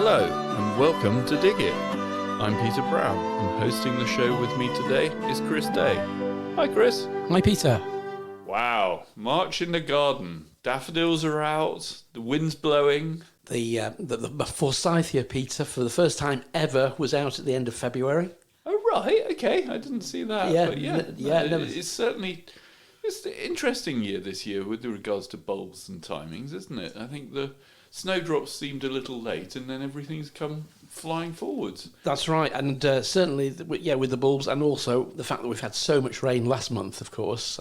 Hello and welcome to Dig It. I'm Peter Brown and hosting the show with me today is Chris Day. Hi Chris. Hi Peter. Wow, March in the garden. Daffodils are out, the wind's blowing. The Forsythia, Peter, for the first time ever, was out at the end of February. Oh right, okay, I didn't see that. Yeah, but it's certainly it's an interesting year this year with regards to bulbs and timings, isn't it? I think the snowdrops seemed a little late, and then everything's come flying forwards. That's right, and certainly, with the bulbs, and also the fact that we've had so much rain last month, of course.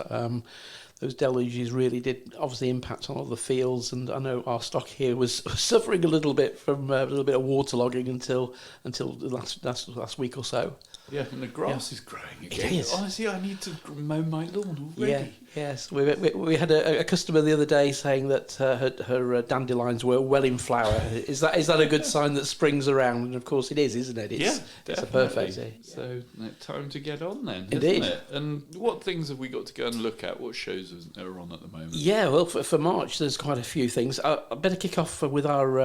Those deluges really did obviously impact on all the fields, and I know our stock here was suffering a little bit from a little bit of waterlogging until the last week or so. Yeah, and the grass is growing again. It is. Honestly, I need to mow my lawn already. Yeah, yes. We had a customer the other day saying that her dandelions were well in flower. Is that a good sign that spring's around? And of course it is, isn't it? It's a perfect day. So time to get on then, Indeed. isn't it? And what things have we got to go and look at? What shows are on at the moment? Yeah, well, for March there's quite a few things. I better kick off with our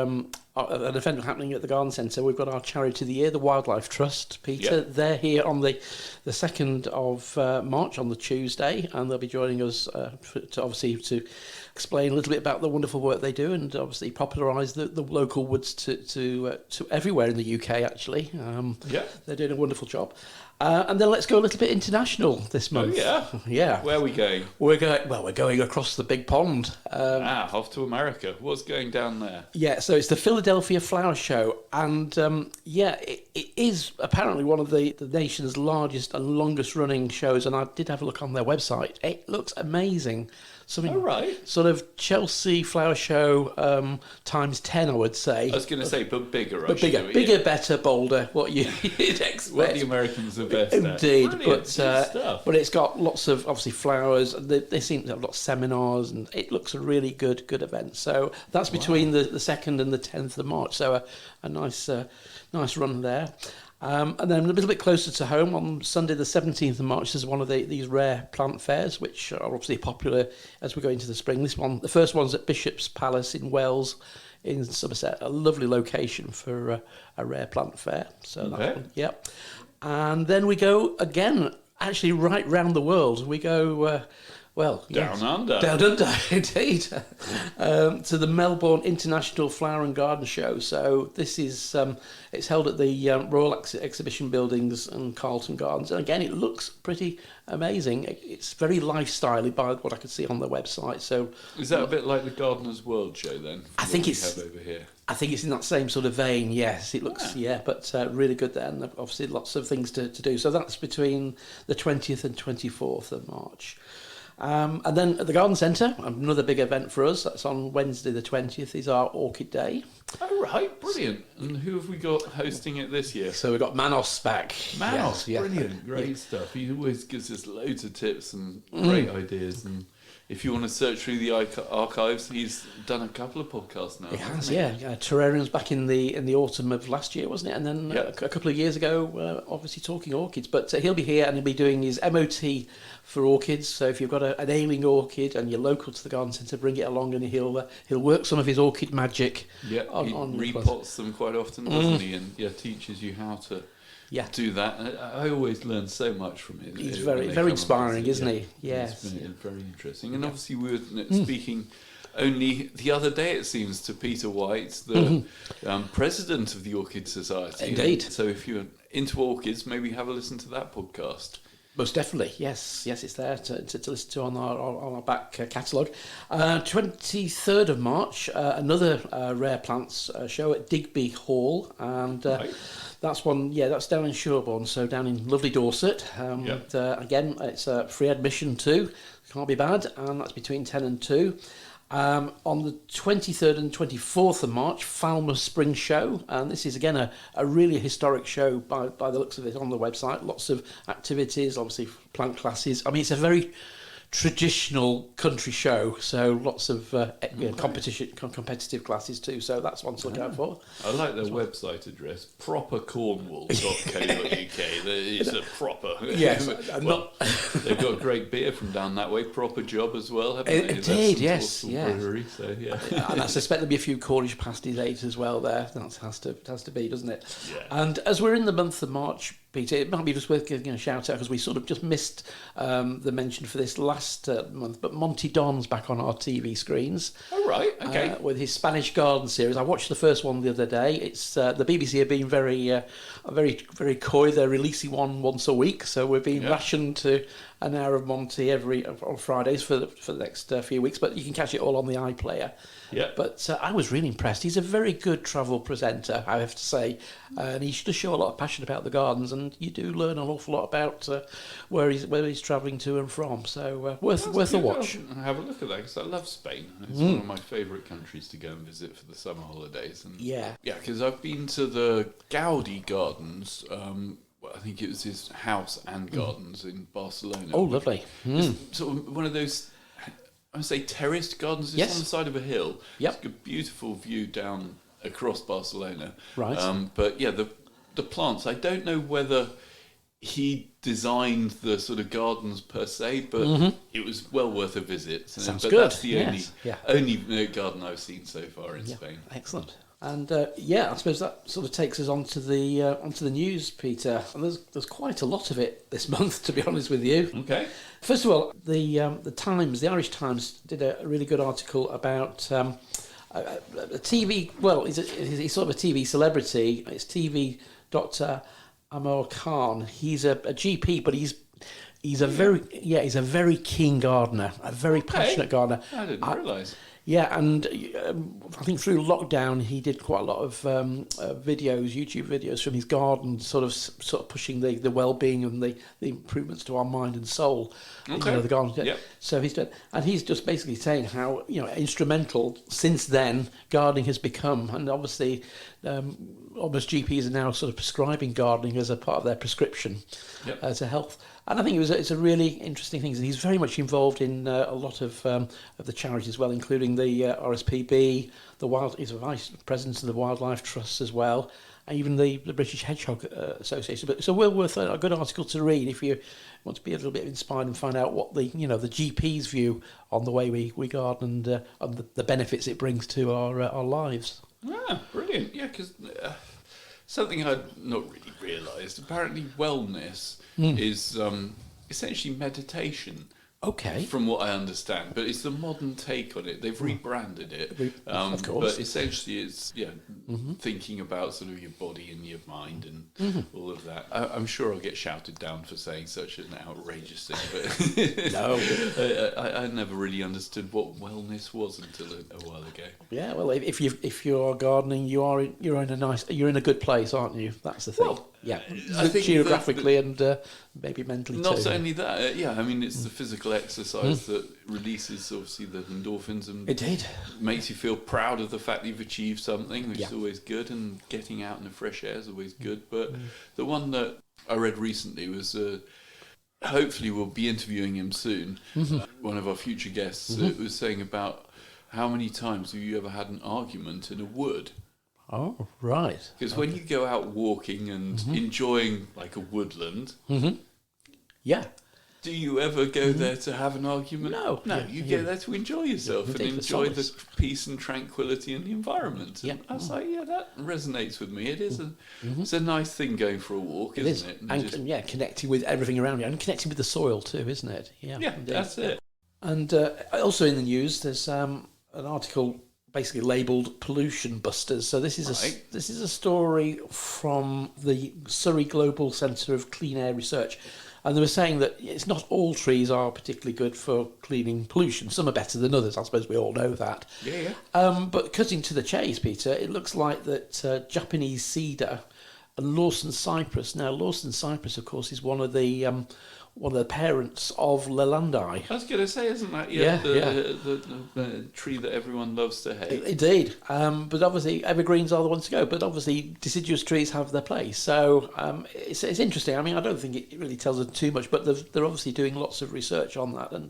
an event happening at the Garden Centre. We've got our charity of the year, the Wildlife Trust, Peter. Yep. They're here on the 2nd of March on the Tuesday, and they'll be joining us to explain a little bit about the wonderful work they do, and obviously popularise the local woods to everywhere in the UK. Actually, they're doing a wonderful job. And then let's go a little bit international this month. Oh, yeah? Yeah. Where are we going? We're going across the big pond. Off to America. What's going down there? Yeah, so it's the Philadelphia Flower Show, and it is apparently one of the nation's largest and longest running shows, and I did have a look on their website. It looks amazing. Something sort of Chelsea Flower Show times 10, I would say. I was going to say, but bigger. But bigger, better, bolder. What you'd expect. What the Americans are best at. Indeed, Brilliant. but it's got lots of obviously flowers. They seem to have lots of seminars, and it looks a really good event. So that's between the 2nd and the 10th of March. So a nice run there. And then a little bit closer to home, on Sunday the 17th of March, there's one of these rare plant fairs, which are obviously popular as we go into the spring. The first one's at Bishop's Palace in Wales, in Somerset, a lovely location for a rare plant fair. So that one, yep. And then we go again, actually right round the world. We go... Down under. Down under, indeed. To the Melbourne International Flower and Garden Show. So this is, it's held at the Royal Exhibition Buildings and Carlton Gardens. And again, it looks pretty amazing. It's very lifestyle-y by what I could see on the website. So is that a bit like the Gardener's World Show then? I think it's... have over here? I think it's in that same sort of vein, yes. It looks, but really good there. And obviously lots of things to do. So that's between the 20th and 24th of March. And then at the Garden Centre, another big event for us. That's on Wednesday the 20th, is our Orchid Day. Oh, right, brilliant. And who have we got hosting it this year? So we've got Manos back. Manos, brilliant, great stuff. He always gives us loads of tips and great ideas. And if you want to search through the archives, he's done a couple of podcasts now. He has, Terrariums back in the autumn of last year, wasn't it? And then a couple of years ago, obviously talking orchids. But he'll be here and he'll be doing his MOT for orchids. So if you've got an ailing orchid and you're local to the Garden Centre, bring it along and he'll work some of his orchid magic. Yeah, he repots them quite often, doesn't he? And teaches you how to do that. I always learn so much from him. He's very inspiring, isn't he? Yes. It's been very interesting. And obviously we were speaking only the other day, it seems, to Peter White, the president of the Orchid Society. Indeed. And so if you're into orchids, maybe have a listen to that podcast. Most definitely, yes, it's there to listen to on our back catalogue. 23rd of March, another rare plants show at Digby Hall, and that's one. Yeah, that's down in Sherborne, so down in lovely Dorset. Again, it's free admission too. Can't be bad, and that's between 10 and 2. On the 23rd and 24th of March, Falmouth Spring Show, and this is again a really historic show by the looks of it on the website. Lots of activities, obviously plant classes. I mean, it's a very traditional country show, so lots of competitive classes too. So that's one to look out for. I like their website address, propercornwall.co.uk. It's a proper. Yes, they've got a great beer from down that way. Proper job as well, haven't they? Indeed, yes, yeah. Brewery, so yeah. And I suspect there'll be a few Cornish pasties later as well. There, that has to be, doesn't it? Yeah. And as we're in the month of March, Peter, it might be just worth giving a shout out because we sort of just missed the mention for this last month, but Monty Don's back on our TV screens. Oh, right, okay. With his Spanish Garden series. I watched the first one the other day. It's the BBC have been very coy. They're releasing one once a week, so we're being rationed to an hour of Monty on Fridays for the next few weeks, but you can catch it all on the iPlayer. Yeah. But I was really impressed. He's a very good travel presenter, I have to say, and he does show a lot of passion about the gardens, and you do learn an awful lot about where he's travelling to and from. So worth a watch. I'll have a look at that because I love Spain. It's one of my favourite countries to go and visit for the summer holidays. And yeah, because I've been to the Gaudi Gardens. I think it was his house and gardens in Barcelona. Oh, lovely. It's sort of one of those, I would say, terraced gardens. It's on the side of a hill. Yep. It's a beautiful view down across Barcelona. Right. But yeah, the plants, I don't know whether he designed the sort of gardens per se, but it was well worth a visit. Sounds but good. That's the only garden I've seen so far in Spain. Excellent. And I suppose that sort of takes us onto the news, Peter. And there's quite a lot of it this month, to be honest with you. Okay. First of all, the Times, the Irish Times, did a really good article about a TV. Well, he's sort of a TV celebrity. It's TV Dr Amir Khan. He's a GP, but he's a very keen gardener, a very passionate gardener. I didn't realise. Yeah, and I think through lockdown he did quite a lot of YouTube videos from his garden, sort of pushing the well-being and the improvements to our mind and soul. Okay. The garden. Yep. So he's just basically saying how instrumental since then gardening has become, and obviously almost GPs are now sort of prescribing gardening as a part of their prescription to health. And I think it's a really interesting thing. He's very much involved in a lot of the charities as well, including the RSPB, he's a vice president of the Wildlife Trust as well, and even the British Hedgehog Association. But it's well worth a good article to read if you want to be a little bit inspired and find out what the GP's view on the way we garden and on the benefits it brings to our lives. Ah, brilliant. Yeah, because something I'd not really realised, apparently wellness is essentially meditation. Okay. From what I understand, but it's the modern take on it. They've rebranded it, of course. but essentially it's thinking about sort of your body and your mind and all of that. I'm sure I'll get shouted down for saying such an outrageous thing, but no, I never really understood what wellness was until a while ago. Yeah, well, if you're gardening, you're in a good place, aren't you? That's the thing. Well, yeah, I think geographically and maybe mentally not too. Not only that, I mean, it's the physical exercise that releases obviously the endorphins and makes you feel proud of the fact that you've achieved something, which is always good, and getting out in the fresh air is always good. But the one that I read recently was hopefully we'll be interviewing him soon. One of our future guests was saying about how many times have you ever had an argument in a wood? Oh, right. Because when you go out walking and enjoying like a woodland, do you ever go there to have an argument? No. You go there to enjoy yourself and enjoy the peace and tranquility in the environment. And I was like, that resonates with me. It is it's a nice thing going for a walk, isn't it? And connecting with everything around you and connecting with the soil too, isn't it? Yeah, that's it. And also in the news, there's an article basically labelled pollution busters. So this is a story from the Surrey Global Centre of Clean Air Research, and they were saying that it's not all trees are particularly good for cleaning pollution. Some are better than others. I suppose we all know that. But cutting to the chase, Peter, it looks like that Japanese cedar and Lawson cypress. Now, Lawson cypress, of course, is one of the one of the parents of Lelandi. I was going to say, isn't that the tree that everyone loves to hate? Indeed. But obviously, evergreens are the ones to go. But obviously, deciduous trees have their place. So it's interesting. I mean, I don't think it really tells us too much, but they're obviously doing lots of research on that, and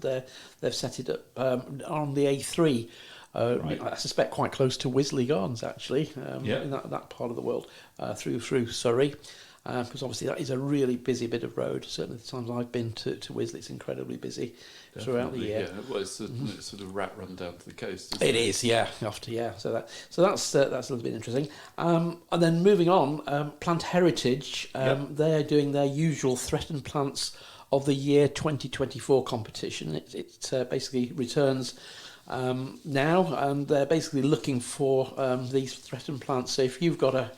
they've set it up on the A3. Right. I suspect quite close to Wisley Gardens, actually, in that part of the world, through Surrey. Because obviously that is a really busy bit of road. Certainly the times I've been to Wisley, it's incredibly busy throughout the year. Yeah, well, it's a sort of rat run down to the coast, isn't it? It is, yeah. So that's a little bit interesting. And then moving on, Plant Heritage, they're doing their usual Threatened Plants of the Year 2024 competition. It basically returns now, and they're basically looking for these threatened plants. So if you've got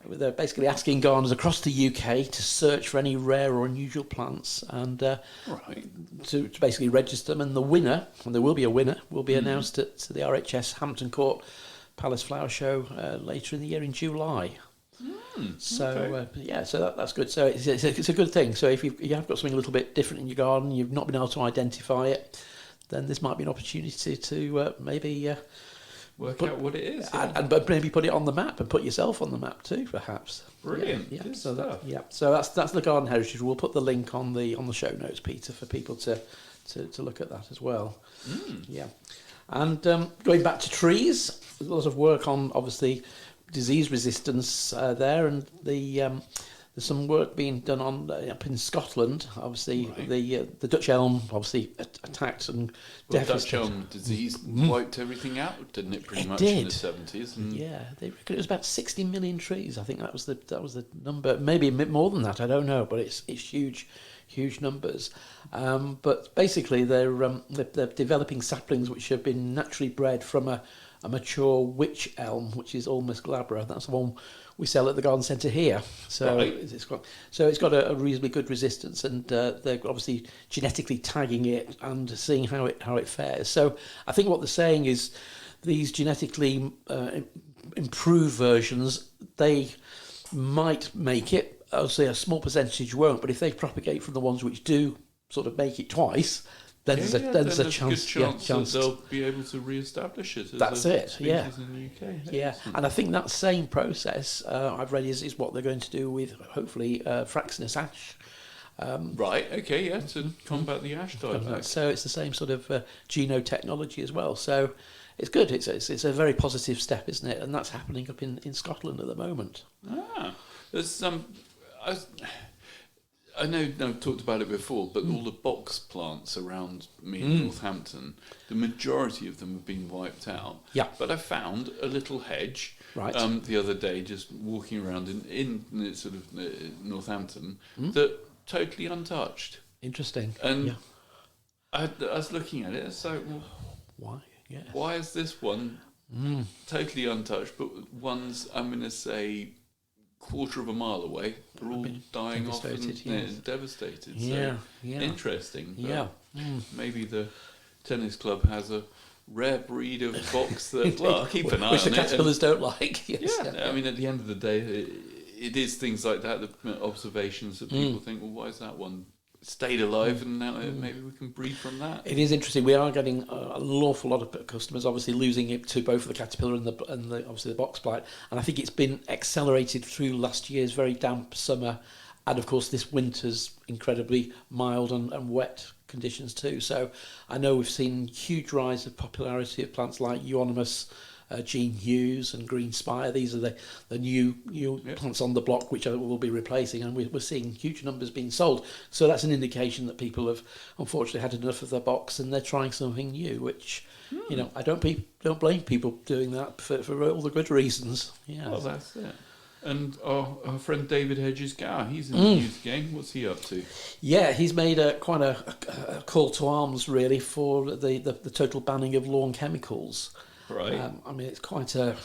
they're basically asking gardeners across the UK to search for any rare or unusual plants and to basically register them. And the winner, and there will be a winner, will be announced at the RHS Hampton Court Palace Flower Show later in the year in July. So that's good. So it's a good thing. So if you have got something a little bit different in your garden, you've not been able to identify it, then this might be an opportunity to maybe work out what it is, but maybe put it on the map and put yourself on the map too, perhaps. Brilliant. Yeah. So that's the Garden Heritage. We'll put the link on the show notes, Peter, for people to look at that as well. Yeah. And going back to trees, there's a lot of work on obviously disease resistance there, and there's some work being done on up in Scotland. Obviously, the Dutch elm obviously attacked and Dutch elm disease wiped everything out, didn't it? Pretty much in the 70s. Yeah, they reckon it was about 60 million trees. I think that was the number. Maybe a bit more than that. I don't know, but it's huge numbers. But basically, they're developing saplings which have been naturally bred from a mature wych elm, which is Ulmus glabra. That's the one we sell at the Garden Centre here. So it's got a reasonably good resistance, and they're obviously genetically tagging it and seeing how it fares. So I think what they're saying is these genetically improved versions, they might make it. I'll say a small percentage won't, but if they propagate from the ones which do sort of make it twice, then there's a chance that they'll be able to re-establish it. That's it. Yeah. In the UK. Yeah, and I think that same process I've read is what they're going to do with hopefully Fraxinus ash. To combat the ash dieback. So it's the same sort of genotechnology as well. So it's good. It's a very positive step, isn't it? And that's happening up in Scotland at the moment. There's I know I've talked about it before, but all the box plants around me in Northampton, the majority of them have been wiped out. Yeah. But I found a little hedge the other day, just walking around in sort of Northampton, that totally untouched. Interesting. And I was looking at it, and so why? Yeah. Why is this one totally untouched, but ones I'm going to say quarter of a mile away are all dying off and devastated. Interesting. Maybe the tennis club has a rare breed of box that I'll keep an eye on which the caterpillars don't like. I mean, at the end of the day, it is things like that, the observations that people think, well, why is that one stayed alive, and now maybe we can breed from that. It is interesting. We are getting an awful lot of customers, obviously losing it to both the caterpillar and the obviously the box blight, and I think it's been accelerated through last year's very damp summer, and of course this winter's incredibly mild and wet conditions too. So I know we've seen huge rise of popularity of plants like Euonymus, Gene Hughes and Green Spire. These are the new plants on the block which we'll be replacing, and we're seeing huge numbers being sold. So that's an indication that people have unfortunately had enough of their box and they're trying something new, which I don't blame people doing that for all the good reasons. Yeah. Well, that's it. And our friend David Hedges-Gower, he's in the news again. What's he up to? Yeah, he's made quite a call to arms really for the total banning of lawn chemicals. Right. I mean, it's quite a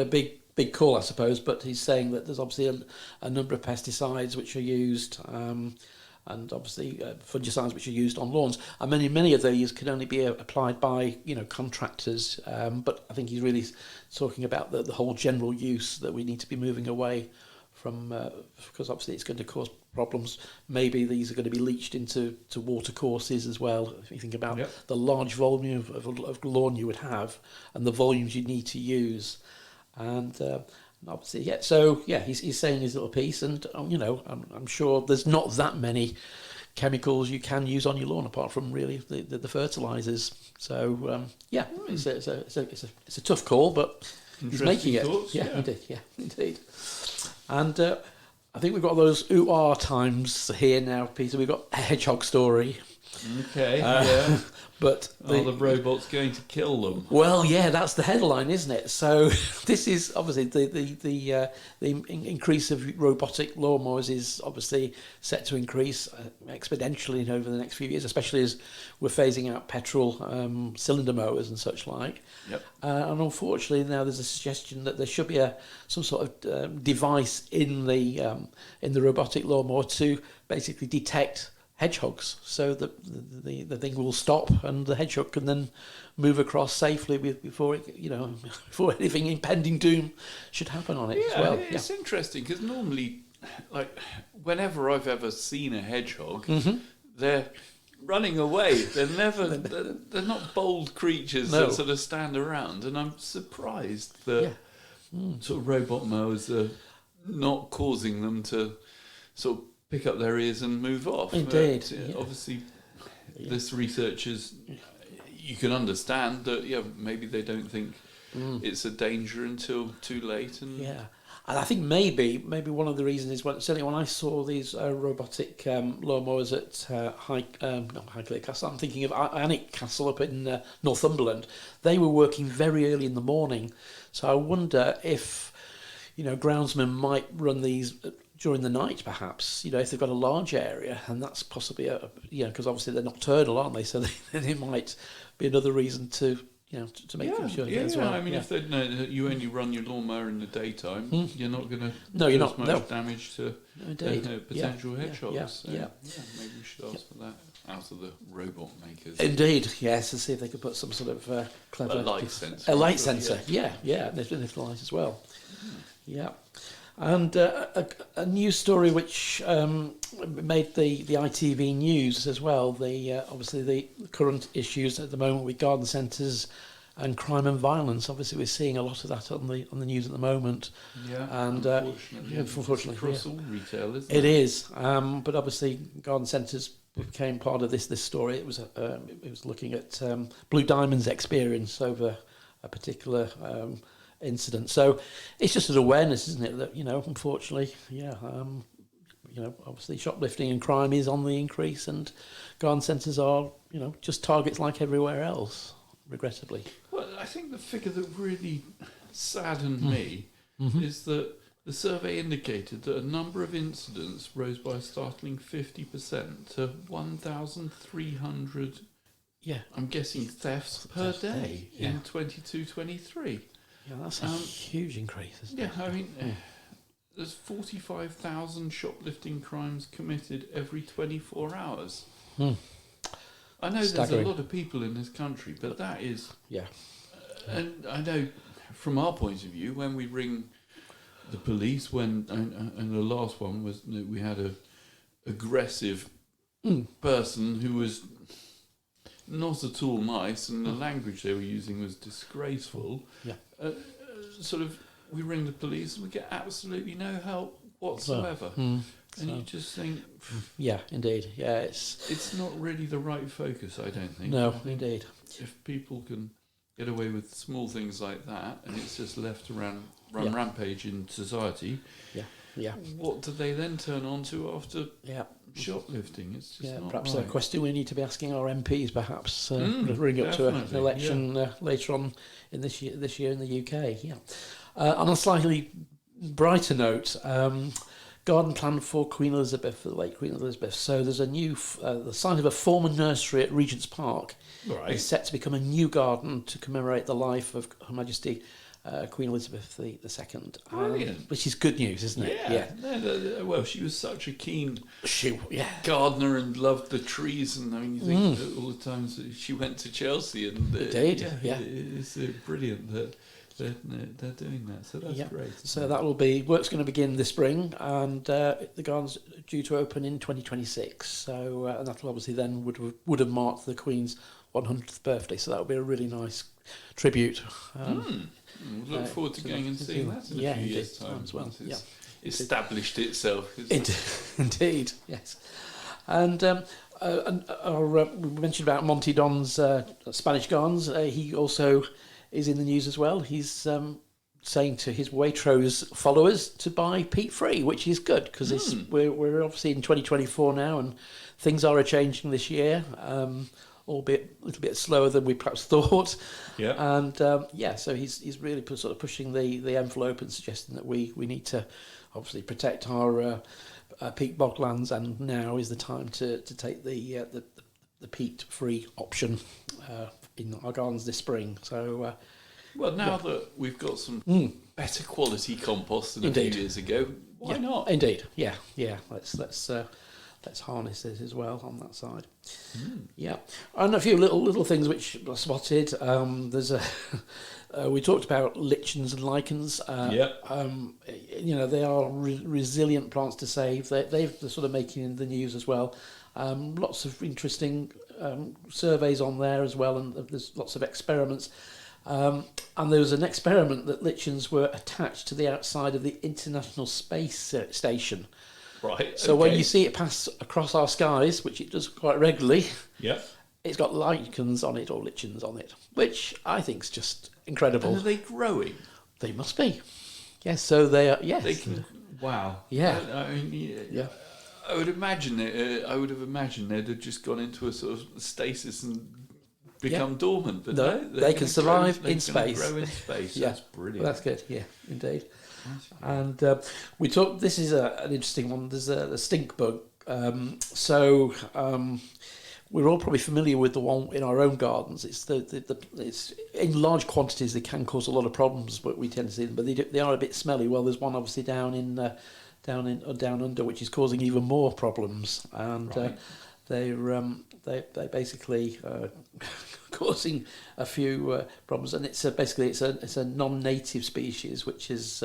big call, I suppose. But he's saying that there's obviously a number of pesticides which are used, and obviously fungicides which are used on lawns. And many of these can only be applied by contractors. But I think he's really talking about the whole general use that we need to be moving away because obviously it's going to cause problems. Maybe these are going to be leached into water courses as well. If you think about the large volume of lawn you would have and the volumes you need to use, and obviously, he's saying his little piece, and I'm sure there's not that many chemicals you can use on your lawn apart from really the fertilizers. So it's a tough call, but he's making it. Thoughts, Indeed. And I think we've got those ooh-ah times here now, Peter. We've got a hedgehog story. Okay, But are the robots going to kill them? Well, yeah, that's the headline, isn't it? So this is obviously the increase of robotic lawnmowers is obviously set to increase exponentially over the next few years, especially as we're phasing out petrol cylinder mowers and such like. Yep. And unfortunately, now there's a suggestion that there should be some sort of device in the robotic lawnmower to basically detect hedgehogs, so that the thing will stop and the hedgehog can then move across safely before anything impending doom should happen on it as well. It's interesting because normally, like, whenever I've ever seen a hedgehog, they're running away. They're never. They're not bold creatures that sort of stand around, and I'm surprised that sort of robot mowers are not causing them to sort of pick up their ears and move off. Indeed. Obviously, this research is, you can understand that, maybe they don't think it's a danger until too late. And I think maybe one of the reasons is certainly when I saw these robotic lawnmowers at not Highclere Castle, I'm thinking of Alnwick Castle up in Northumberland. They were working very early in the morning, so I wonder if groundsmen might run these during the night, perhaps, if they've got a large area, and that's possibly because obviously they're nocturnal, aren't they? So they might be another reason to make them sure as well. I mean, if they know that you only run your lawnmower in the daytime, you're not going to do as much damage to potential hedgehogs. Maybe we should ask for that out of the robot makers. Indeed, yes, to see if they could put some sort of clever light sensor. A light sensor, there's been this light as well. And a news story which made the ITV news as well. Obviously the current issues at the moment with garden centres and crime and violence. Obviously, we're seeing a lot of that on the news at the moment. And unfortunately, across all retail, isn't it is. But obviously, garden centres became part of this story. It was looking at Blue Diamond's experience over a particular incident. So it's just an awareness, isn't it, that unfortunately, obviously shoplifting and crime is on the increase, and garden centres are just targets like everywhere else, regrettably. Well, I think the figure that really saddened me is that the survey indicated that a number of incidents rose by a startling 50% to 1,300. I'm guessing thefts per day in 22-23. Yeah, that's a huge increase, isn't it? I mean, there's 45,000 shoplifting crimes committed every 24 hours. I know there's a lot of people in this country, but that is... And I know, from our point of view, when we ring the police, and the last one was that we had a aggressive person who was not at all nice, and the language they were using was disgraceful. We ring the police and we get absolutely no help whatsoever. And you just think... indeed. It's not really the right focus, I don't think. No, indeed. If people can get away with small things like that, and it's just left to run rampage in society, what do they then turn on to after shoplifting? It's just not perhaps right. a question we need to be asking our MPs, perhaps, ring up to an election later on in this year in the UK. On a slightly brighter note, garden plan for Queen Elizabeth, the late Queen Elizabeth. So there's a new, the site of a former nursery at Regent's Park is set to become a new garden to commemorate the life of Her Majesty Queen Elizabeth II, which is good news, isn't it? Well, she was such a keen gardener and loved the trees, and I mean, you think that all the times that she went to Chelsea, and Indeed, it's brilliant that they're doing that. So that's great. So that will be work's going to begin this spring, and the garden's due to open in 2026. So and that'll obviously then would have marked the Queen's 100th birthday. So that will be a really nice tribute. We'll look forward to going and seeing that in a few years' time as well. It's established itself. Indeed, yes. And we mentioned about Monty Don's Spanish Gardens. He also is in the news as well. He's saying to his Waitrose followers to buy peat-free, which is good because we're obviously in 2024 now, and things are changing this year, albeit a little bit slower than we perhaps thought. Yeah. And so he's really sort of pushing the envelope and suggesting that we need to obviously protect our peat boglands, and now is the time to take the peat-free option in our gardens this spring. So, now that we've got some better quality compost than a few years ago, why not? Indeed, yeah. Let's harness this as well on that side. Yeah, and a few little things which I spotted. There's we talked about lichens and lichens. They are resilient plants to save. They're sort of making the news as well. Lots of interesting surveys on there as well, and there's lots of experiments. And there was an experiment that lichens were attached to the outside of the International Space Station. Right. So when you see it pass across our skies, which it does quite regularly, it's got lichens on it or lichens on it, which I think is just incredible. And are they growing? They must be. Yes. So they are. Yes. They can. Wow. Yeah. I would imagine I would have imagined they'd have just gone into a sort of stasis and become dormant. But no, they can survive in space. Grow in space. Yeah. That's brilliant. Well, that's good. Yeah, indeed. And we talked. This is an interesting one. There's a stink bug. We're all probably familiar with the one in our own gardens. It's it's in large quantities. They can cause a lot of problems, but we tend to see them. But they are a bit smelly. Well, there's one obviously down under, which is causing even more problems, and they basically causing a few problems. And it's a non-native species which has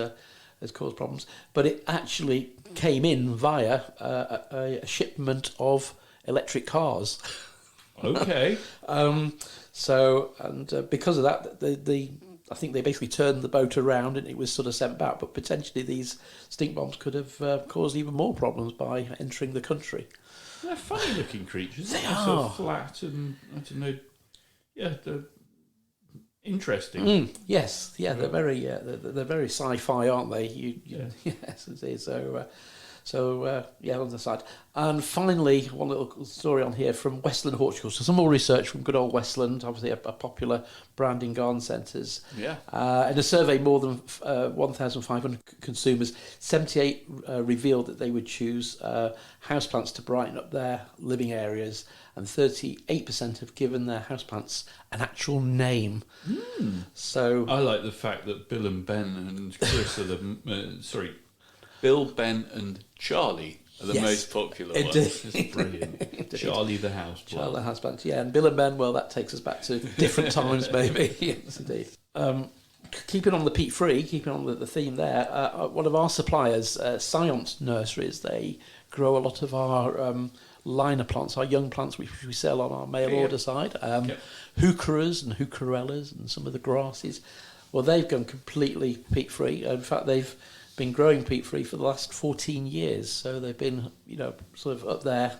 caused problems. But it actually came in via a shipment of electric cars. Okay. Because of that, I think they basically turned the boat around and it was sort of sent back. But potentially these stink bombs could have caused even more problems by entering the country. They're funny-looking creatures. They are sort of flat and I don't know. Yeah, they're interesting. Yes, yeah, they're very sci-fi, aren't they? Yes, it is. On the side. And finally, one little story on here from Westland Horticulture. So some more research from good old Westland, obviously a popular brand in garden centres. Yeah. In a survey, more than 1,500 consumers, 78 revealed that they would choose houseplants to brighten up their living areas, and 38% have given their houseplants an actual name. So I like the fact that Bill and Ben and Chris are Bill, Ben and Charlie are the most popular ones. It's brilliant. Charlie the houseplant. Charlie the houseplant, yeah. And Bill and Ben, well, that takes us back to different times, maybe. Yes, indeed. Keeping on the peat-free, keeping on the theme there, one of our suppliers, Seiont Nurseries, they grow a lot of our liner plants, our young plants, which we sell on our mail order side. Heucheras and heucherellas and some of the grasses. Well, they've gone completely peat-free. In fact, they've been growing peat-free for the last 14 years, so they've been, sort of up there,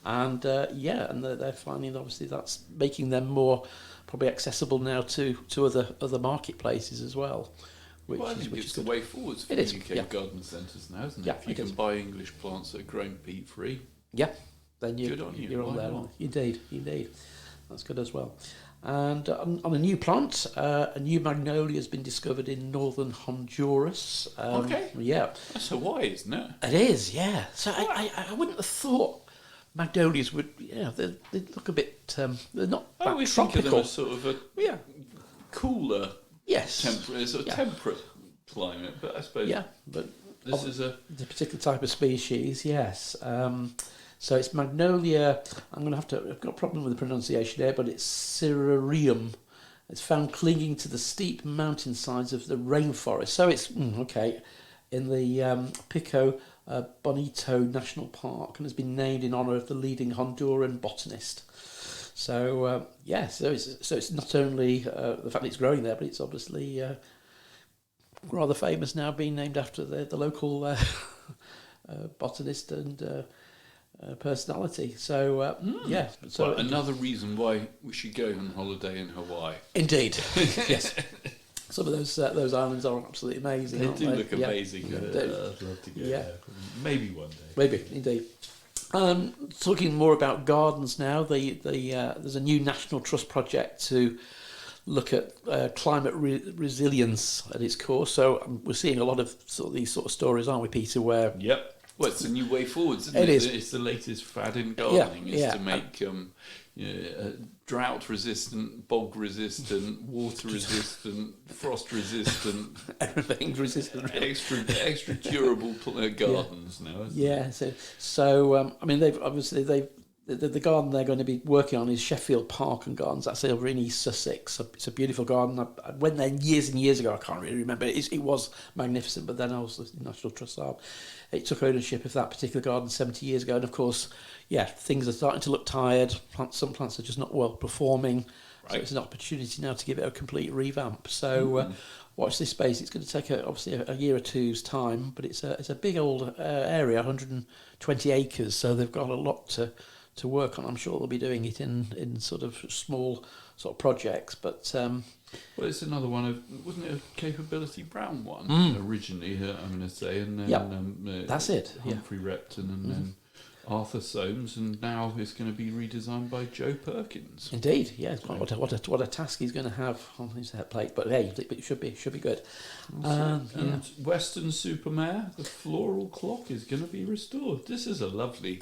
and they're finding obviously that's making them more probably accessible now to other marketplaces as well. I think it's the way forwards for UK garden centres now, isn't it? Yeah, if you can buy English plants that are grown peat-free, then good on you. You're on there. Indeed, that's good as well. And on a new plant, a new magnolia has been discovered in northern Honduras. Yeah. That's Hawaii, isn't it? It is, yeah. So I wouldn't have thought magnolias would, they look a bit, they're not that tropical. I always think of them as sort of a cooler, temperate climate, but I suppose but this is a particular type of species, yes. So it's Magnolia. I've got a problem with the pronunciation there, but it's Cyrarium It's found clinging to the steep mountainsides of the rainforest. So it's, in the Pico Bonito National Park, and has been named in honour of the leading Honduran botanist. So, so it's not only the fact that it's growing there, but it's obviously rather famous now, being named after the local botanist and personality. So, So well, another reason why we should go on holiday in Hawaii. Indeed, yes. Some of those islands are absolutely amazing. They aren't do they? look amazing. Yeah. I'd love to go there. Maybe one day. Maybe, indeed. Talking more about gardens now, there's a new National Trust project to look at climate resilience at its core. So we're seeing a lot of these sort of stories, aren't we, Peter, where... Yep. Well, it's a new way forwards, isn't it? It is. It's the latest fad in gardening, Yeah, to make drought-resistant, bog-resistant, water-resistant, frost-resistant... everything's resistant. extra durable gardens now, isn't it? Yeah, so the garden they're going to be working on is Sheffield Park and Gardens. That's over in East Sussex. It's a beautiful garden. I went there years and years ago. I can't really remember. It was magnificent, but then I was the National Trust arm. It took ownership of that particular garden 70 years ago, and of course, things are starting to look tired. Some plants are just not well performing. Right. So it's an opportunity now to give it a complete revamp. So watch this space. It's going to take obviously a year or two's time, but it's a big old area, 120 acres. So they've got a lot to work on. I'm sure they'll be doing it in sort of small sort of projects, but well, it's another one of, wasn't it a Capability Brown one originally, I'm going to say, and then that's it. Humphrey Repton and then Arthur Soames, and now it's going to be redesigned by Joe Perkins. Indeed, yeah. What a task he's going to have on his plate, but hey, it should be good. And Weston-super-Mare, the floral clock is going to be restored. This is a lovely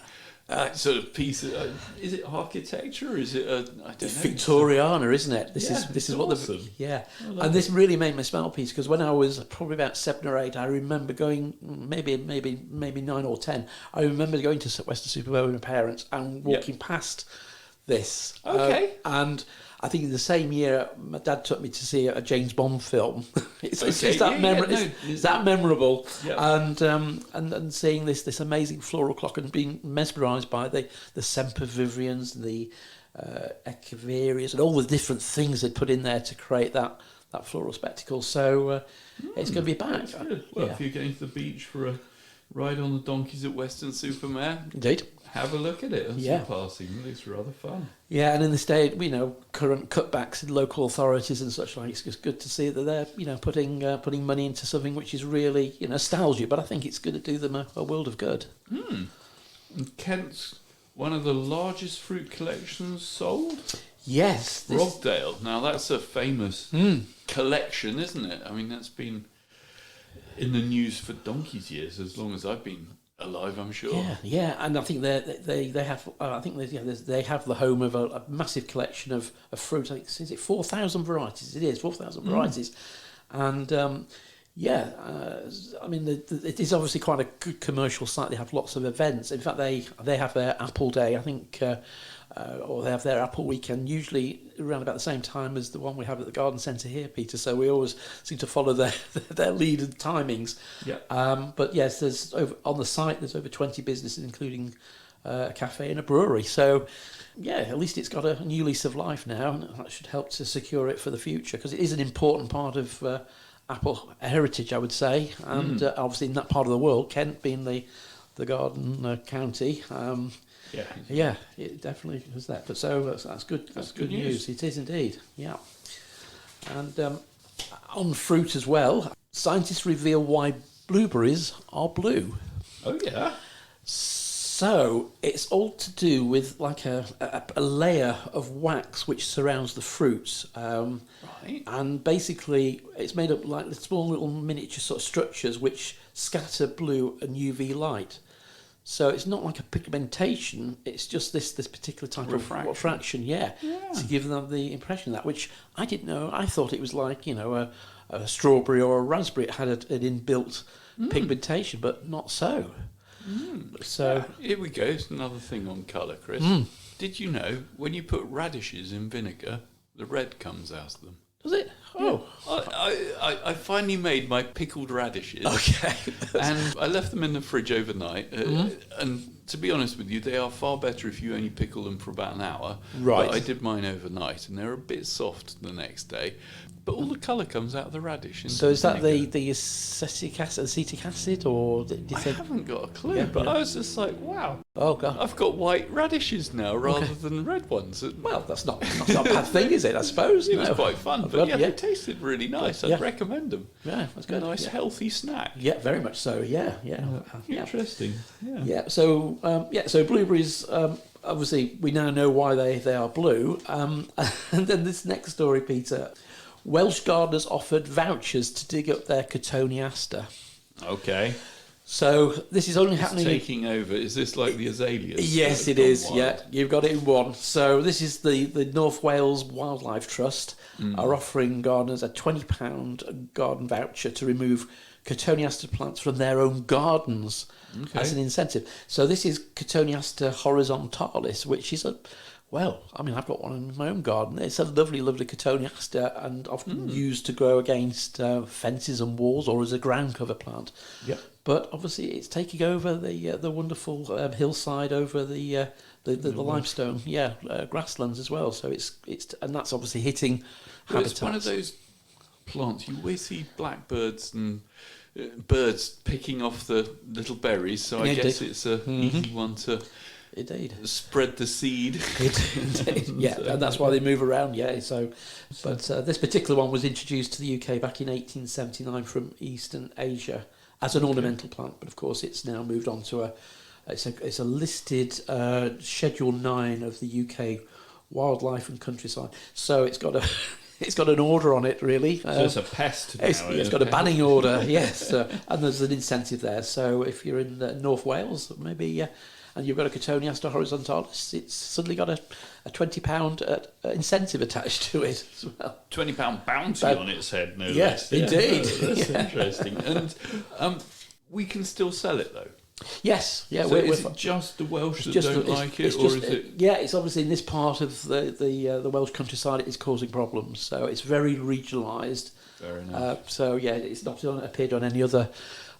sort of piece of, is it architecture? Is it I don't know. Victoriana, isn't it? This is what awesome. And this really made me smile, Peter, because when I was probably about 7 or 8, I remember going maybe 9 or 10. I remember going to Weston-super-Mare with my parents and walking past this. Okay. And I think in the same year, my dad took me to see a James Bond film. It's that memorable. Yeah. And seeing this amazing floral clock and being mesmerised by the sempervivians, the echiverias, and all the different things they put in there to create that floral spectacle. So it's going to be back. Well, if you're going to the beach for a ride on the donkeys at Weston-super-Mare, indeed, have a look at it. Some passing. It looks rather fun. Yeah, and in this day, current cutbacks in local authorities and such like, it's just good to see that they're putting money into something which is really nostalgia. But I think it's going to do them a world of good. And Kent's one of the largest fruit collections sold. Yes, Rogdale. Now that's a famous collection, isn't it? I mean, that's been in the news for donkey's years, as long as I've been alive, I'm sure. Yeah, and I think they have. I think they have the home of a massive collection of fruit. I think is it 4,000 varieties? It is 4,000 varieties, and I mean it is obviously quite a good commercial site. They have lots of events. In fact, they have their Apple Day, I think, or they have their Apple Weekend, usually around about the same time as the one we have at the Garden Centre here, Peter. So we always seem to follow their lead and timings. Yeah. But yes, there's on the site there's over 20 businesses, including a cafe and a brewery. So at least it's got a new lease of life now, and that should help to secure it for the future, because it is an important part of apple heritage, I would say, and obviously in that part of the world, Kent being the garden county. Yeah, it definitely was that. But so that's good. That's good news. It is indeed. Yeah. And on fruit as well, scientists reveal why blueberries are blue. Oh yeah. So it's all to do with like a layer of wax which surrounds the fruits. Right. And basically it's made up like small little miniature sort of structures which scatter blue and UV light. So it's not like a pigmentation, it's just this particular type of refraction, to give them the impression of that, which I didn't know. I thought it was like, a strawberry or a raspberry. It had an inbuilt pigmentation, but not so. So here we go. It's another thing on colour, Chris. Did you know when you put radishes in vinegar, the red comes out of them. Does it? Oh. I finally made my pickled radishes. Okay. And I left them in the fridge overnight. And to be honest with you, they are far better if you only pickle them for about an hour. Right. But I did mine overnight, and they're a bit soft the next day. But all the colour comes out of the radish. So is that the acetic acid, or do you I think? haven't got a clue, Yeah, but yeah. I was just like, wow. Oh God. I've got white radishes now rather than red ones. Well, that's not a bad thing, is it? I suppose. It was quite fun, but God, yeah, they tasted really nice. I'd Yeah. recommend them. Yeah, that's good. A nice, Yeah. healthy snack. Yeah, very much so. Yeah. Interesting. Yeah. Yeah. So so blueberries. Obviously, we now know why they are blue. And then this next story, Peter. Welsh gardeners offered vouchers to dig up their Cotoneaster. Okay. So this is only It's happening. taking over. Is this like the azaleas? Yes, that it have is. gone Yeah, wild? you've got it in one. So this is the North Wales Wildlife Trust are offering gardeners a £20 garden voucher to remove Cotoneaster plants from their own gardens as an incentive. So this is Cotoneaster horizontalis, which is I've got one in my own garden. It's a lovely, lovely Cotoneaster and often used to grow against fences and walls or as a ground cover plant. Yep. But obviously, it's taking over the wonderful hillside over the limestone, grasslands as well. So it's and that's obviously hitting Well, habitats. it's one of those plants you always see blackbirds and birds picking off the little berries. So I Yeah, guess indeed. it's a easy one to Indeed. spread the seed. Yeah, and that's why they move around. Yeah, but this particular one was introduced to the UK back in 1879 from Eastern Asia as an ornamental plant, but of course it's now moved on to it's a listed Schedule 9 of the UK Wildlife and Countryside. So it's got an order on it, really. So it's a pest now. It's got a banning order, yes, and there's an incentive there. So if you're in North Wales, maybe, and you've got a Cotoneaster horizontalis, it's suddenly got a £20 incentive attached to it as well. £20 bounty on its head, no Yes, less. Yeah. indeed. That's interesting. And we can still sell it, though. Yes, yeah. So is it just the Welsh that don't like it, or is it? Yeah, it's obviously in this part of the Welsh countryside it is causing problems. So it's very regionalised. Fair enough. It's not appeared on any other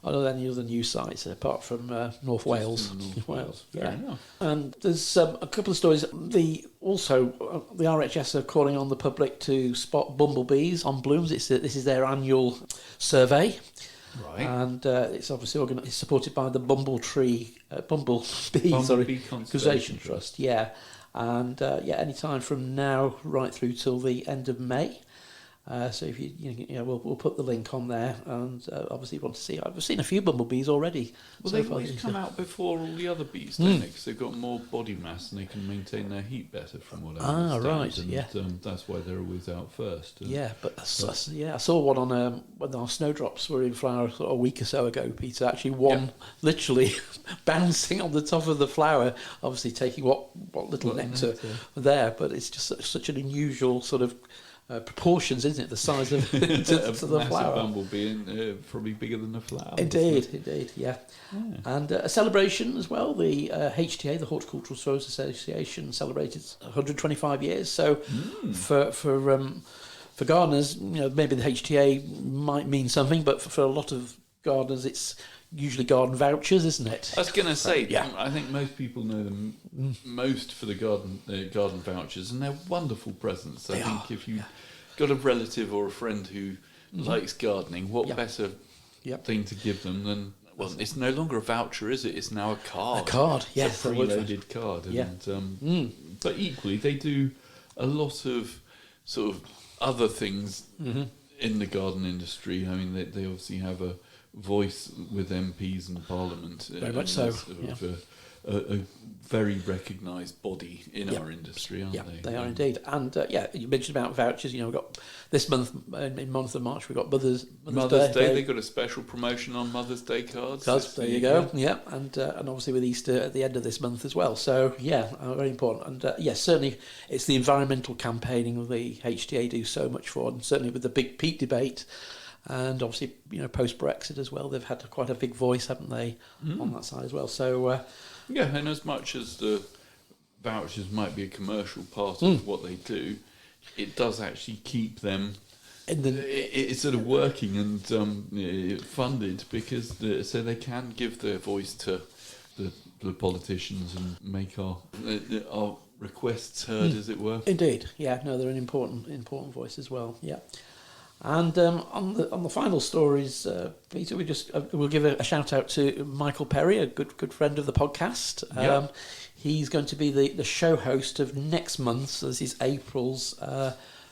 news sites apart from North Wales. Wales, Fair enough. And there's a couple of stories. The RHS are calling on the public to spot bumblebees on blooms. This is their annual survey. Right. And it's obviously it's supported by the Bumblebee Conservation Trust. Yeah, and any time from now right through till the end of May. So if we'll put the link on there, and obviously you want to see. I've seen a few bumblebees already. Well, so they far always this come year. out before all the other bees, don't they? Because they've got more body mass and they can maintain their heat better, from what I understand. Right, and, yeah. That's why they're always out first. Yeah, but I saw one on when our snowdrops were in flower a week or so ago, Peter. Actually, one literally bouncing on the top of the flower, obviously taking what little nectar there. But it's just such an unusual sort of proportions, isn't it? The size of to the massive flower. bumblebee and probably bigger than a flower. Indeed, yeah. And a celebration as well. The HTA, the Horticultural Growers Association, celebrated 125 years. So for gardeners, maybe the HTA might mean something, but for a lot of gardeners, it's usually garden vouchers, isn't it? I was going to say, Yeah. I think most people know them most for the garden vouchers, and they're wonderful presents. I think if you've got a relative or a friend who likes gardening, what better thing to give them than, well, it's no longer a voucher, is it? It's now a card. A card, yes. It's a preloaded card. And, but equally, they do a lot of sort of other things in the garden industry. I mean, they obviously have a voice with MPs and Parliament. Very much so. A very recognised body in our industry, aren't they? They are indeed. And you mentioned about vouchers. We've got this month, in month of March, we've got Mother's Day. They've got a special promotion on Mother's Day cards. There you go. Yeah, and obviously with Easter at the end of this month as well. So very important. And certainly it's the environmental campaigning the HTA do so much for, and certainly with the big peat debate. And obviously, post Brexit as well, they've had quite a big voice, haven't they, on that side as well? So and as much as the vouchers might be a commercial part of what they do, it does actually keep them. And then It's sort of working and funded because so they can give their voice to the politicians and make our requests heard, as it were. Indeed, yeah, no, they're an important voice as well. Yeah, and on the final stories, Peter, we'll give a shout out to Michael Perry, a good friend of the podcast. He's going to be the show host of next month. So this is April's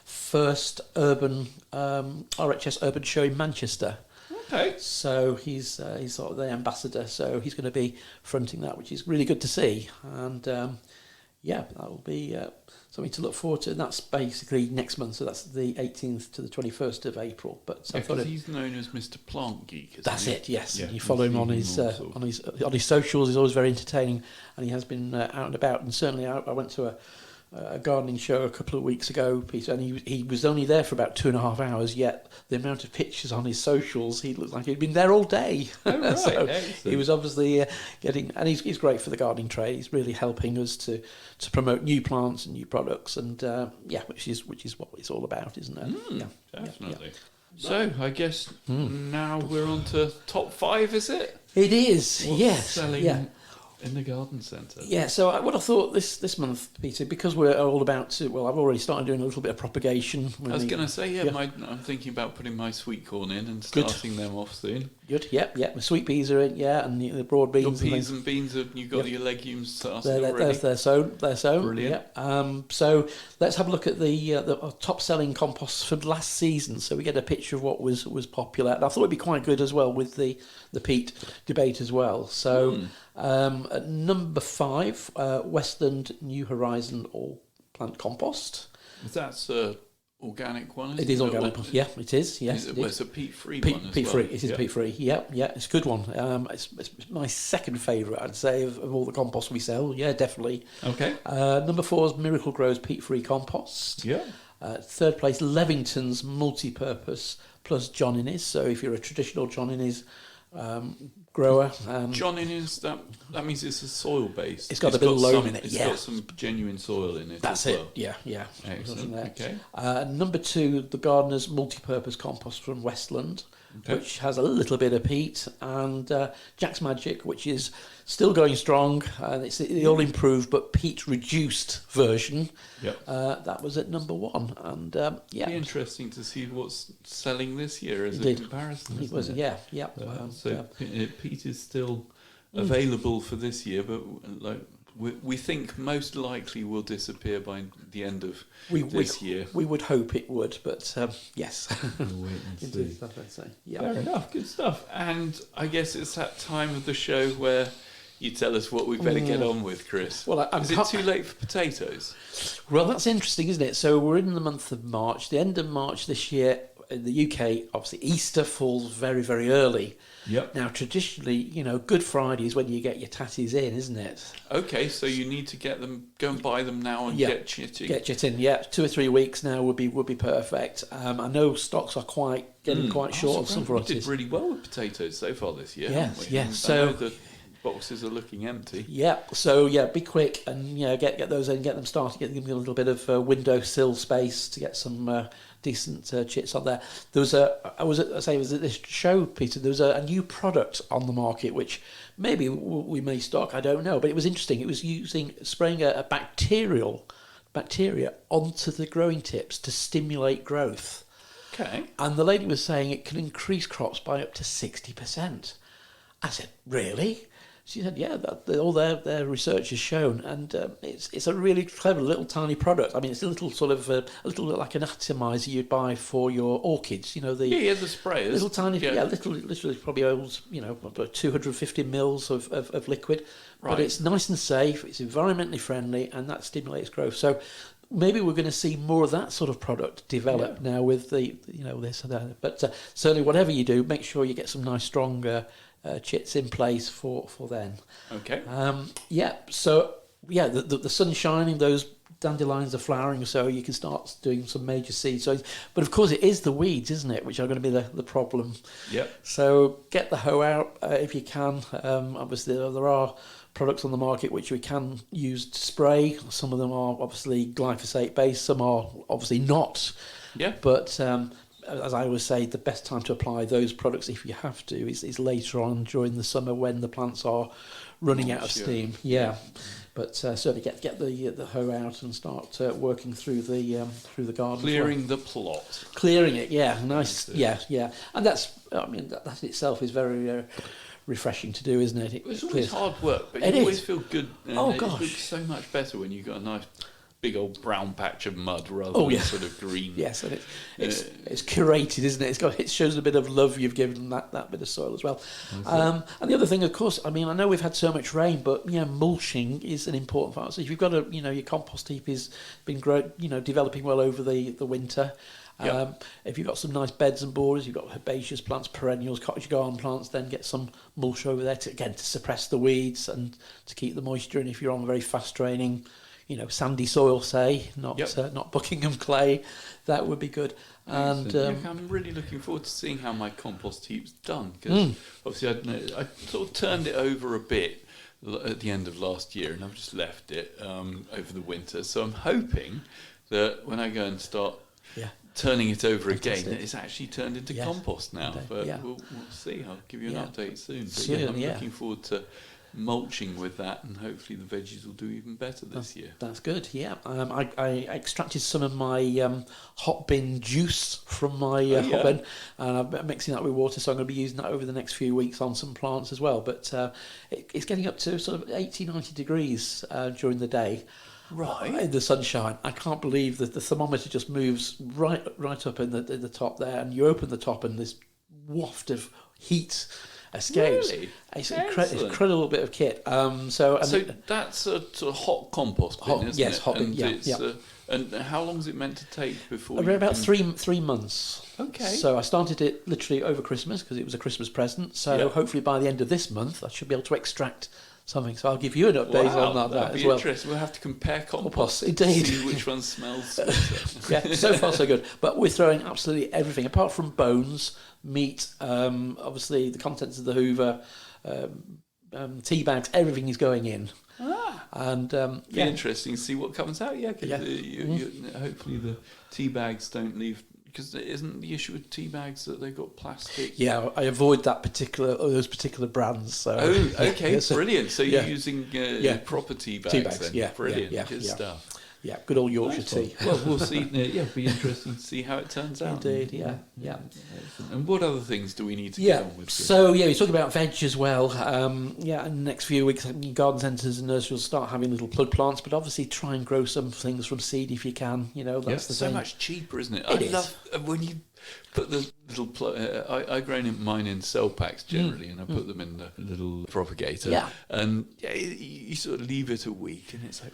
first urban RHS Urban Show in Manchester. Okay. So he's sort of the ambassador. So he's going to be fronting that, which is really good to see. And that will be something to look forward to. And that's basically next month. So that's the 18th to the 21st of April. But so he's known as Mr Plant Geek. That's he? it. Yes. Yeah, And you follow him on his socials. He's always very entertaining, and he has been out and about. And certainly, I went to a gardening show a couple of weeks ago, Peter, and he was only there for about 2.5 hours, yet the amount of pictures on his socials, he looked like he'd been there all day. Oh, right. So Excellent. he was obviously getting, and he's great for the gardening trade. He's really helping us to promote new plants and new products, and which is what it's all about, isn't it? Definitely. So I guess now we're on to top 5, is it? It is. What's yes. selling in the garden centre? Yeah, so what I thought this month, Peter, because we're all about to, I've already started doing a little bit of propagation. I was going to say, I'm thinking about putting my sweet corn in and starting them off soon. Good, yep. The sweet peas are in, and the broad beans. Your peas and beans, you've got your legumes started already. They're sown. Brilliant. Yep. So let's have a look at the top-selling composts from last season, so we get a picture of what was popular. And I thought it'd be quite good as well with the peat debate as well. So at number 5, Westland New Horizon All Plant Compost. That's organic one, It is organic. Yeah, it is. Yes, it's a peat-free one as peat-free. well. It is peat-free. Yeah, it's a good one. It's my second favourite, I'd say, of all the compost we sell. Yeah, definitely. Okay. Number 4 is Miracle-Gro's Peat Free Compost. Yeah. Third place, Levington's Multi-Purpose plus John Innes. So if you're a traditional John Innes grower. John Innes, that means it's a soil base. It's got a bit of loam in it. It's got some genuine soil in it. That's as it. well. Yeah. Excellent. Okay. Number 2, the Gardener's Multi-Purpose Compost from Westland, which has a little bit of peat, and Jack's Magic, which is still going strong, and it's the all improved but peat reduced version. Yep. That was at number 1, and Be interesting to see what's selling this year as Indeed. a comparison. It was, yeah. Peat is still available for this year, but we think most likely will disappear by the end of this year. We would hope it would, but yes. We'll wait and see. That's what I'd say. Yeah. Fair enough, good stuff. And I guess it's that time of the show where you tell us what we better get on with, Chris. Well, is it too late for potatoes? Well, that's interesting, isn't it? So we're in the month of March. The end of March this year, in the UK, obviously Easter falls very, very early. Yep. Now, traditionally, Good Friday is when you get your tatties in, isn't it? Okay, so you need to go and buy them now and get chitting. Get chitting, yeah. 2 or 3 weeks now would be perfect. I know stocks are getting quite short of some varieties. We did really well with potatoes so far this year, haven't we? Yes. I know the boxes are looking empty. Yeah, so be quick and get those in, get them started, get them a little bit of windowsill space to get some decent chits on there. There was I was at this show, Peter. There was a new product on the market which maybe we may stock. I don't know, but it was interesting. It was spraying a bacteria onto the growing tips to stimulate growth. Okay. And the lady was saying it can increase crops by up to 60%. I said, really? She said, yeah, all their research has shown, and it's a really clever little tiny product. I mean, it's a little sort of a little like an atomizer you'd buy for your orchids. The sprayers, little tiny, literally probably holds about 250 mils of liquid, right. But it's nice and safe. It's environmentally friendly, and that stimulates growth. So maybe we're going to see more of that sort of product develop now with the this and that. But certainly, whatever you do, make sure you get some nice strong chits in place for then. Okay. So the sun's shining, those dandelions are flowering, so you can start doing some major seed sowing. But of course, it is the weeds, isn't it, which are going to be the problem. Yep. So get the hoe out if you can. Obviously, there are products on the market which we can use to spray. Some of them are obviously glyphosate based, some are obviously not. Yeah. But as I always say, the best time to apply those products, if you have to, is later on during the summer when the plants are running out of steam. Yeah. But certainly get the hoe out and start working through the garden. Clearing the plot. Clearing it, yeah, nice, yeah. And that itself is very refreshing to do, isn't it? It's always hard work, but you always feel good. And it looks so much better when you've got a nice big old brown patch of mud rather than sort of green. Yes, and it's curated, isn't it? It shows a bit of love you've given that bit of soil as well. And the other thing, of course, I know we've had so much rain, but mulching is an important part. So if you've got your compost heap has been developing well over the winter. Yep. If you've got some nice beds and borders, you've got herbaceous plants, perennials, cottage garden plants, then get some mulch over there to suppress the weeds and to keep the moisture. And if you're on very fast draining, sandy soil, say, not Buckingham clay, that would be good. And I'm really looking forward to seeing how my compost heap's done, because obviously I sort of turned it over a bit at the end of last year, and I've just left it over the winter. So I'm hoping that when I go and start turning it over again, that it's actually turned into compost now. But we'll see. I'll give you an update soon. But I'm looking forward to mulching with that, and hopefully the veggies will do even better this year. That's good. I extracted some of my hotbin juice from my hotbin, and I'm mixing that with water, so I'm going to be using that over the next few weeks on some plants as well. But it's getting up to sort of 80-90 degrees during the day. Right. In the sunshine. I can't believe that the thermometer just moves right up in the top there, and you open the top and this waft of heat escapes. Really? It's incredible bit of kit. So that's a sort of hot compost bin, isn't it? Hot bin, And how long is it meant to take before? About 3 months. Okay. So I started it literally over Christmas because it was a Christmas present. So hopefully by the end of this month I should be able to extract something. So I'll give you an update on that as well. Interesting. We'll have to compare compost. Indeed. See which one smells. So far so good. But we're throwing absolutely everything apart from bones, meat, obviously the contents of the Hoover, tea bags. Everything is going in. And be interesting to see what comes out. Hopefully the tea bags don't leave, because isn't the issue with tea bags that they've got plastic? I avoid those particular brands. So brilliant. So you're using proper tea bags then. Yeah, brilliant. Good stuff. Yeah, good old Yorkshire tea. Well, we'll see. It'll be interesting to see how it turns out. Indeed, yeah. And what other things do we need to get on with? So, we're talking about veg as well. In the next few weeks, garden centres and nurseries will start having little plug plants, but obviously try and grow some things from seed if you can. That's the so thing. much cheaper, isn't it? I love when you put the little I grown mine in cell packs generally, and I put them in the little propagator. And you sort of leave it a week, and it's like,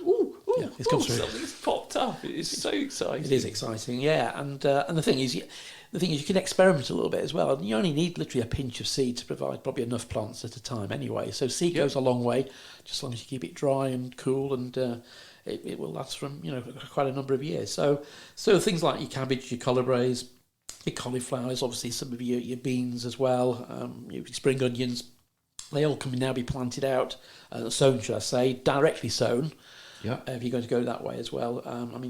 it's come through. Something's popped up. It's so exciting. It is exciting, and the thing is, you can experiment a little bit as well. And you only need literally a pinch of seed to provide probably enough plants at a time anyway. So seed goes a long way, just as long as you keep it dry and cool, and it will last from quite a number of years. So things like your cabbage, your collard greys, your cauliflowers, obviously some of your beans as well, your spring onions, they all can now be planted out, sown, should I say, directly sown. If you're going to go that way as well.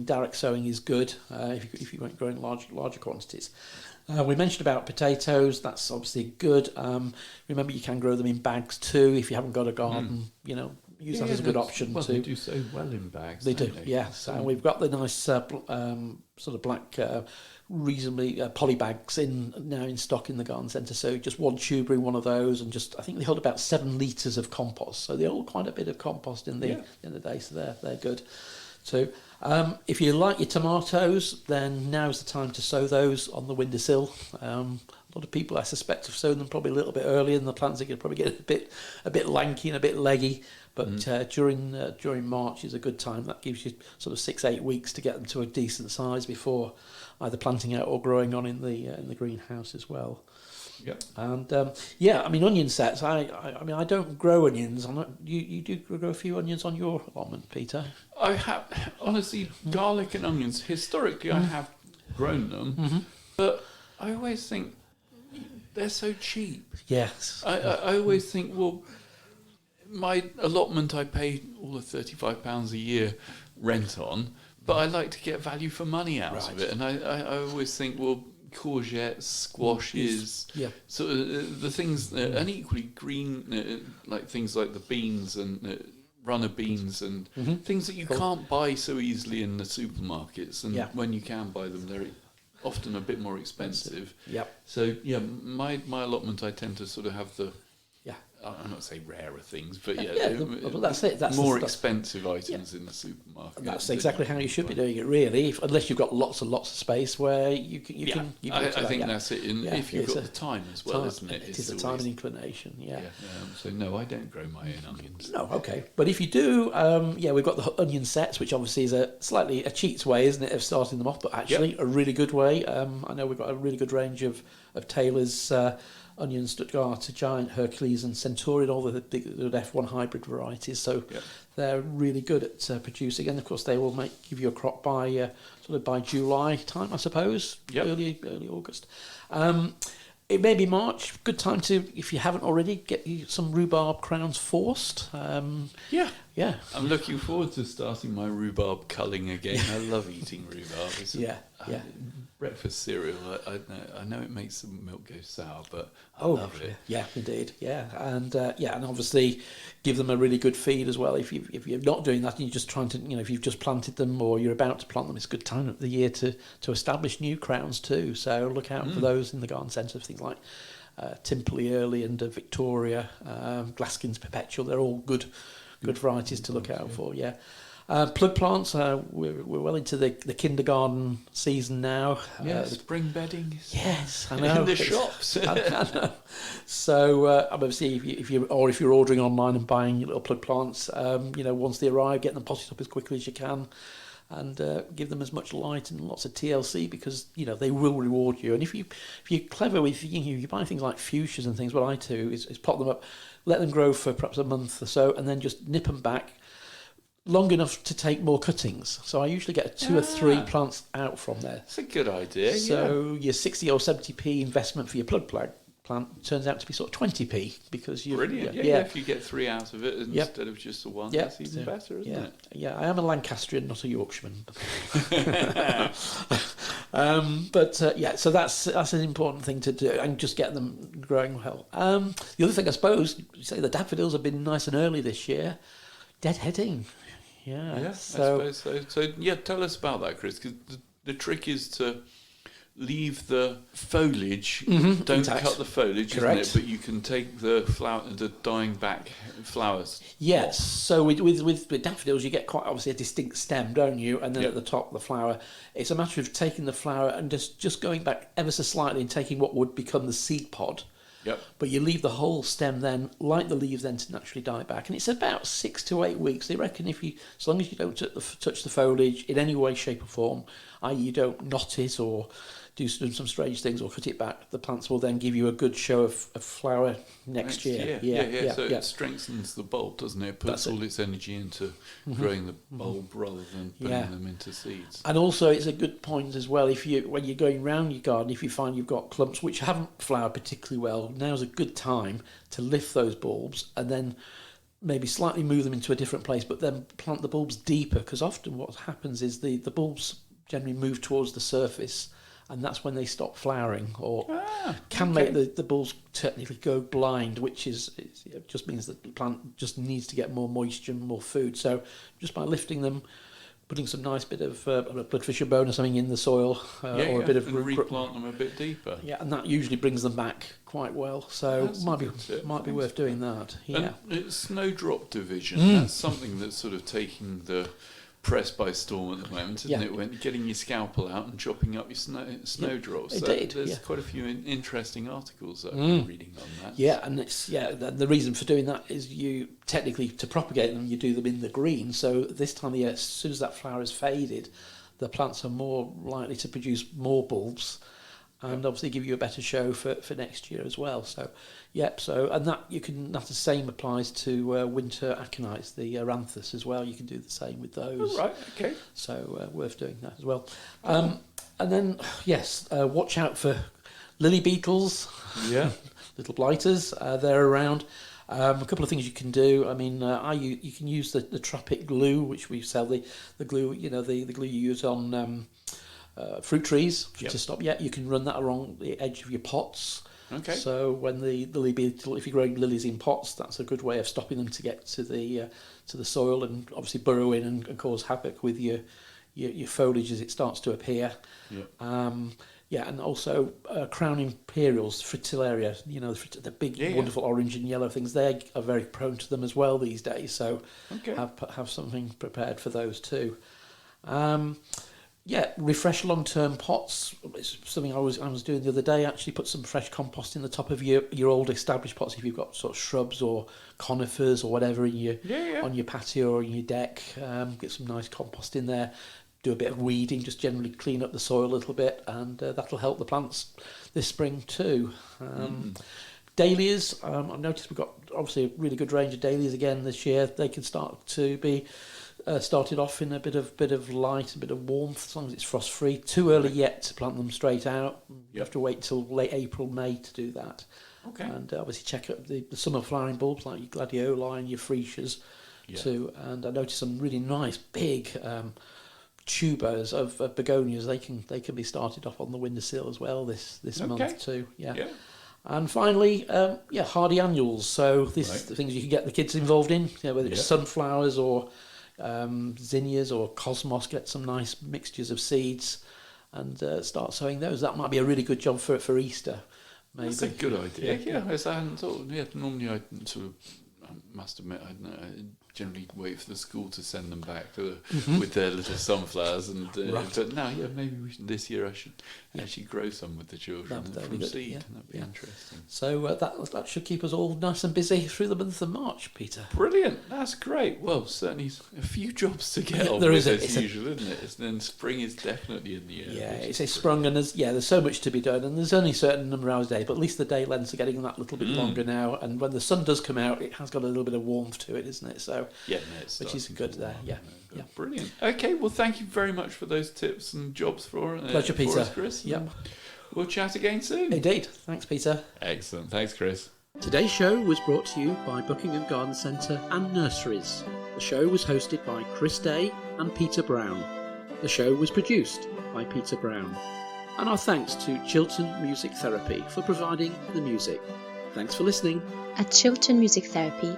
Direct sowing is good if you weren't growing larger quantities. We mentioned about potatoes. That's obviously good. Remember, you can grow them in bags too if you haven't got a garden. Use that as a good option too. They do so well in bags. They do, yes. And we've got the nice sort of black, reasonably polybags now in stock in the garden centre. So just one tuber in one of those, and I think they hold about 7 litres of compost. So they hold quite a bit of compost in the day. So they're good too. If you like your tomatoes, then now's the time to sow those on the windowsill. A lot of people, I suspect, have sown them probably a little bit earlier, and the plants are going to probably get a bit lanky and a bit leggy. But during March is a good time. That gives you sort of 6-8 weeks to get them to a decent size before either planting out or growing on in the greenhouse as well. Yep. And I mean, onion sets. I mean, I don't grow onions. You do grow a few onions on your allotment, Peter? I have, honestly, garlic and onions. Historically, I have grown them, but I always think they're so cheap. Yes. I always think, well, my allotment I pay all of £35 a year rent on, but I like to get value for money out of it. And I always think, well, courgettes, squashes, sort of the things, and equally green, like things like the beans and runner beans and things that you can't buy so easily in the supermarkets. And when you can buy them, they're often a bit more expensive. So my allotment, I tend to sort of have the, I'm not saying rarer things, but well, that's it. That's more expensive items in the supermarket. That's exactly how you should be doing it, really. Unless you've got lots and lots of space where you can. I think that's it. If you've got the time as well, isn't it? It is a time and inclination. So no, I don't grow my own onions. No, okay. But if you do, we've got the onion sets, which obviously is a cheats way, isn't it, of starting them off, but actually a really good way. I know we've got a really good range of Taylor's onions, Stuttgarter Giant, Hercules and Centurion, all the big F1 hybrid varieties. So they're really good at producing. And of course, they will give you a crop by sort of by July time, I suppose, early August. It may be March. Good time to, if you haven't already, get you some rhubarb crowns forced. Yeah. I'm looking forward to starting my rhubarb culling again. I love eating rhubarb. It's breakfast cereal. I know it makes the milk go sour, but I love it. Yeah, indeed. Yeah, and obviously give them a really good feed as well. If you're not doing that and you're just trying to, if you've just planted them or you're about to plant them, it's a good time of the year to establish new crowns too. So look out for those in the garden centre. Things like Timperley Early and Victoria, Glaskin's Perpetual. They're all good varieties to look out for. Yeah. Plug plants, we're well into the kindergarten season now. Spring bedding. Yes, I know. In the shops. I know. So obviously, if you're ordering online and buying your little plug plants, once they arrive, get them potted up as quickly as you can, and give them as much light and lots of TLC, because they will reward you. And if you're clever with you buy things like fuchsias and things, what I do is pot them up, let them grow for perhaps a month or so, and then just nip them back long enough to take more cuttings. So I usually get 2 or 3 plants out from there. That's a good idea. So your 60 or 70p investment for your plug plant turns out to be sort of 20p, because you brilliant. If you get 3 out of it instead of just the 1, that's even better, isn't it? Yeah, I am a Lancastrian, not a Yorkshireman. So that's an important thing to do, and just get them growing well. The other thing, I suppose, you say the daffodils have been nice and early this year. Deadheading. I suppose so. So, tell us about that, Chris, because the trick is to leave the foliage, don't cut the foliage, correct, isn't it? But you can take the dying back flowers. Yes, so with daffodils, you get quite obviously a distinct stem, don't you? And then at the top, the flower. It's a matter of taking the flower and just going back ever so slightly and taking what would become the seed pod. But you leave the whole stem then, like the leaves then, to naturally die back. And it's about 6 to 8 weeks. They reckon as long as you don't touch the foliage in any way, shape or form, i.e. you don't knot it or do some strange things or cut it back, the plants will then give you a good show of flower next year. So it strengthens the bulb, doesn't it? It puts all its energy into growing the bulb rather than putting them into seeds. And also it's a good point as well, when you're going round your garden, if you find you've got clumps which haven't flowered particularly well, now's a good time to lift those bulbs and then maybe slightly move them into a different place, but then plant the bulbs deeper, because often what happens is the bulbs generally move towards the surface, and that's when they stop flowering, or make the bulbs technically go blind, which it just means that the plant just needs to get more moisture and more food. So just by lifting them, putting some nice bit of blood fissure bone or something in the soil, or a bit of replant them a bit deeper. Yeah, and that usually brings them back quite well. So might be worth doing that. Yeah, and it's snowdrop division. That's something that's sort of taking the press by storm at the moment, isn't it? When getting your scalpel out and chopping up your snowdrops. Indeed. There's quite a few interesting articles that I've been reading on that. Yeah, and the reason for doing that is you technically, to propagate them, you do them in the green. So this time of year, as soon as that flower is faded, the plants are more likely to produce more bulbs. and obviously give you a better show for next year as well. So, yep. So, and that the same applies to winter aconites, the Aranthus as well. You can do the same with those. Oh, right. Okay. So worth doing that as well. And then yes, watch out for lily beetles. Yeah. Little blighters. They're around. A couple of things you can do. I mean, you can use the Tropic glue, which we sell, the glue, the glue you use on fruit trees to stop. Yeah, you can run that along the edge of your pots. Okay. So when the lily beetle, if you're growing lilies in pots, that's a good way of stopping them to get to the soil and obviously burrow in and cause havoc with your foliage as it starts to appear. Yeah. And also crown imperials, fritillaria, the big, wonderful orange and yellow things, they are very prone to them as well these days. So have something prepared for those too. Refresh long-term pots. It's something I was doing the other day. Actually, put some fresh compost in the top of your old established pots if you've got sort of shrubs or conifers or whatever in your on your patio or in your deck. Get some nice compost in there. Do a bit of weeding, just generally clean up the soil a little bit, and that'll help the plants this spring too. Dahlias, I've noticed we've got obviously a really good range of dahlias again this year. They can start to be started off in a bit of light, a bit of warmth, as long as it's frost free. Too early yet to plant them straight out. You have to wait till late April, May to do that. Okay. And obviously check up the summer flowering bulbs like your gladioli and your freesias too. And I noticed some really nice big tubers of begonias. They can be started off on the windowsill as well this month too. Yeah. And finally, hardy annuals. So this is the things you can get the kids involved in. Whether it's sunflowers or zinnias or cosmos, get some nice mixtures of seeds and start sowing those. That might be a really good job for Easter. Maybe. That's a good idea. Yeah, as I hadn't thought. Yeah, normally I must admit I generally wait for the school to send them back with their little sunflowers, and but now maybe this year I should actually grow some with the children from seed. That'd be interesting. So that should keep us all nice and busy through the month of March, Peter. Brilliant, that's great. Well, certainly a few jobs to get on with as usual, isn't it? Then spring is definitely in the air. Yeah, it's a sprung, and there's so much to be done, and there's only a certain number of hours a day, but at least the day lengths are getting that little bit longer now, and when the sun does come out, it has got a little bit of warmth to it, isn't it? So which is good there. Yeah. Brilliant. Okay, well, thank you very much for those tips and jobs for pleasure, Peter. Us, Chris. Yep. We'll chat again soon. Indeed. Thanks, Peter. Excellent. Thanks, Chris. Today's show was brought to you by Buckingham Garden Centre and Nurseries. The show was hosted by Chris Day and Peter Brown. The show was produced by Peter Brown. And our thanks to Chiltern Music Therapy for providing the music. Thanks for listening. At Chiltern Music Therapy,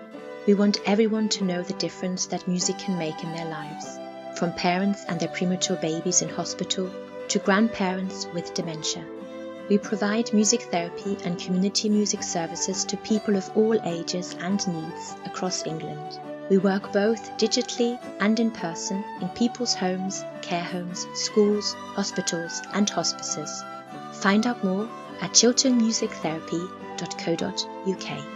we want everyone to know the difference that music can make in their lives. From parents and their premature babies in hospital to grandparents with dementia. We provide music therapy and community music services to people of all ages and needs across England. We work both digitally and in person in people's homes, care homes, schools, hospitals and hospices. Find out more at chilternmusictherapy.co.uk.